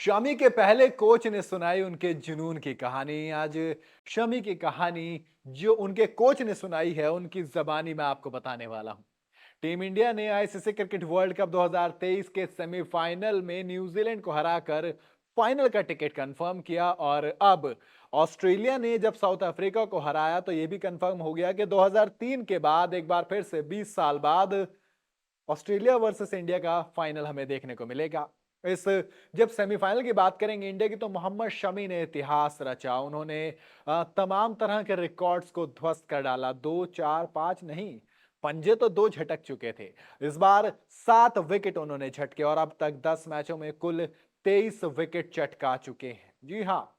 शमी के पहले कोच ने सुनाई उनके जुनून की कहानी। आज शमी की कहानी जो उनके कोच ने सुनाई है, उनकी ज़बानी मैं आपको बताने वाला हूँ। टीम इंडिया ने आईसीसी क्रिकेट वर्ल्ड कप 2023 के सेमीफाइनल में न्यूजीलैंड को हराकर फाइनल का टिकट कंफर्म किया और अब ऑस्ट्रेलिया ने जब साउथ अफ्रीका को हराया तो यह भी कंफर्म हो गया कि 2003 के बाद एक बार फिर से 20 साल बाद ऑस्ट्रेलिया वर्सेस इंडिया का फाइनल हमें देखने को मिलेगा। इस जब सेमीफाइनल की बात करेंगे इंडिया की, तो मोहम्मद शमी ने इतिहास रचा। उन्होंने तमाम तरह के रिकॉर्ड्स को ध्वस्त कर डाला। 2 4 5 नहीं, पंजे तो 2 झटक चुके थे। इस बार 7 विकेट उन्होंने झटके और अब तक 10 मैचों में कुल 23 विकेट चटका चुके हैं। जी हाँ,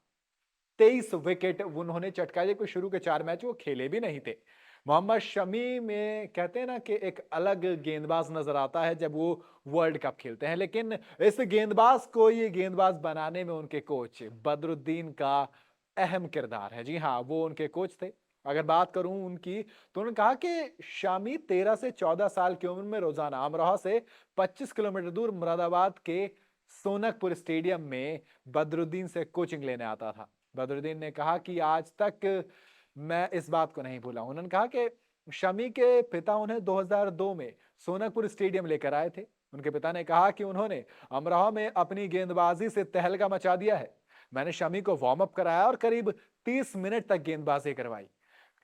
23 विकेट उन्होंने चटकाए। कोई शुरू के 4 मैच वो खेले भी नहीं थे। मोहम्मद शमी में कहते हैं ना कि एक अलग गेंदबाज नजर आता है जब वो वर्ल्ड कप खेलते हैं, लेकिन इस गेंदबाज को ये गेंदबाज बनाने में उनके कोच बदरुद्दीन का अहम किरदार है। जी हाँ, वो उनके कोच थे। अगर बात करूं उनकी, तो उन्होंने कहा कि शामी 13 से 14 साल की उम्र में रोजाना अमरोहा से 25 किलोमीटर दूर मुरादाबाद के सोनकपुर स्टेडियम में बदरुद्दीन से कोचिंग लेने आता था। बदरुद्दीन ने कहा कि आज तक मैं इस बात को नहीं भूला। उन्होंने कहा कि शमी के पिता उन्हें 2002 में सोनकपुर स्टेडियम लेकर आए थे। उनके पिता ने कहा कि उन्होंने अमरोहा में अपनी गेंदबाजी से तहलका मचा दिया है। मैंने शमी को वार्म अप कराया और करीब 30 मिनट तक गेंदबाजी करवाई।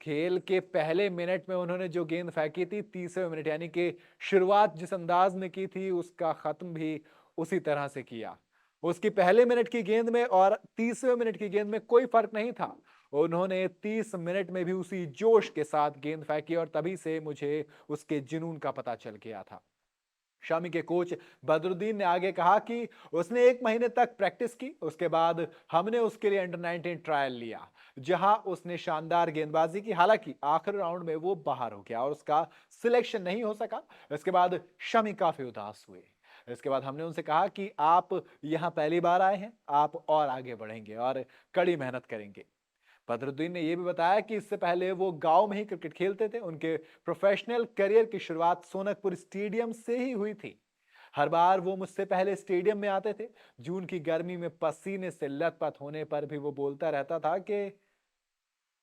खेल के पहले मिनट में उन्होंने जो गेंद फेंकी थी, 30वें मिनट यानी कि शुरुआत जिस अंदाज में की थी, उसका खत्म भी उसी तरह से किया। उसकी पहले मिनट की गेंद में और 30वें मिनट की गेंद में कोई फर्क नहीं था। उन्होंने 30 मिनट में भी उसी जोश के साथ गेंद फेंकी और तभी से मुझे उसके जुनून का पता चल गया था। शामी के कोच बदरुद्दीन ने आगे कहा कि उसने 1 महीने तक प्रैक्टिस की। उसके बाद हमने उसके लिए अंडर 19 ट्रायल लिया, जहां उसने शानदार गेंदबाजी की। हालांकि आखिरी राउंड में वो बाहर हो गया और उसका सिलेक्शन नहीं हो सका। इसके बाद शमी काफी उदास हुए। इसके बाद हमने उनसे कहा कि आप यहां पहली बार आए हैं, आप और आगे बढ़ेंगे और कड़ी मेहनत करेंगे। बदरुद्दीन ने यह भी बताया कि इससे पहले वो गांव में ही क्रिकेट खेलते थे। उनके प्रोफेशनल करियर की शुरुआत सोनकपुर स्टेडियम से ही हुई थी। हर बार वो मुझसे पहले स्टेडियम में आते थे। जून की गर्मी में पसीने से लथपथ होने पर भी वो बोलता रहता था कि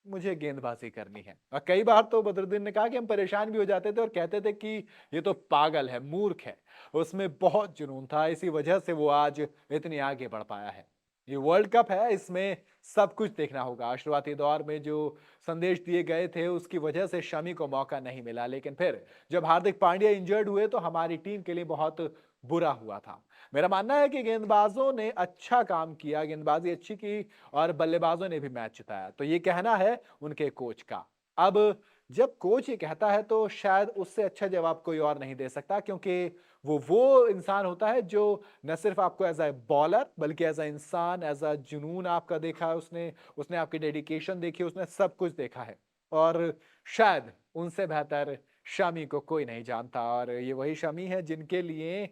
मुझे गेंदबाजी करनी है। और कई बार तो बदरुद्दीन ने कहा कि हम परेशान भी हो जाते थे और कहते थे कि ये तो पागल है, मूर्ख है। उसमें बहुत जुनून था, इसी वजह से वो आज इतनी आगे बढ़ पाया है। ये वर्ल्ड कप है, इसमें सब कुछ देखना होगा। शुरुआती दौर में जो संदेश दिए गए थे, उसकी वजह से शमी को मौका नहीं मिला, लेकिन फिर जब हार्दिक पांड्या इंजर्ड हुए तो हमारी टीम के लिए बहुत बुरा हुआ था। मेरा मानना है कि गेंदबाजों ने अच्छा काम किया, गेंदबाजी अच्छी की और बल्लेबाजों ने भी मैच जिताया। तो ये कहना है उनके कोच का। अब जब कोच ये कहता है तो शायद उससे अच्छा जवाब कोई और नहीं दे सकता, क्योंकि वो इंसान होता है जो न सिर्फ आपको एज अ बॉलर बल्कि एज अ इंसान, एज अ जुनून आपका देखा है उसने। उसने आपकी डेडिकेशन देखी, उसने सब कुछ देखा है और शायद उनसे बेहतर शमी को कोई नहीं जानता। और ये वही शमी है जिनके लिए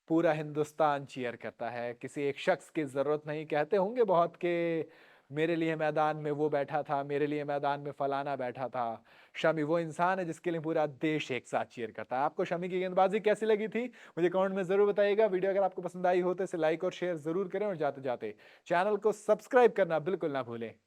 पूरा हिंदुस्तान चीयर करता है। किसी एक शख्स की जरूरत नहीं। कहते होंगे बहुत के मेरे लिए मैदान में वो बैठा था, मेरे लिए मैदान में फलाना बैठा था। शमी वो इंसान है जिसके लिए पूरा देश एक साथ चीयर करता है। आपको शमी की गेंदबाजी कैसी लगी थी, मुझे कमेंट में जरूर बताइएगा। वीडियो अगर आपको पसंद आई हो तो इसे लाइक और शेयर जरूर करें और जाते जाते चैनल को सब्सक्राइब करना बिल्कुल ना भूलें।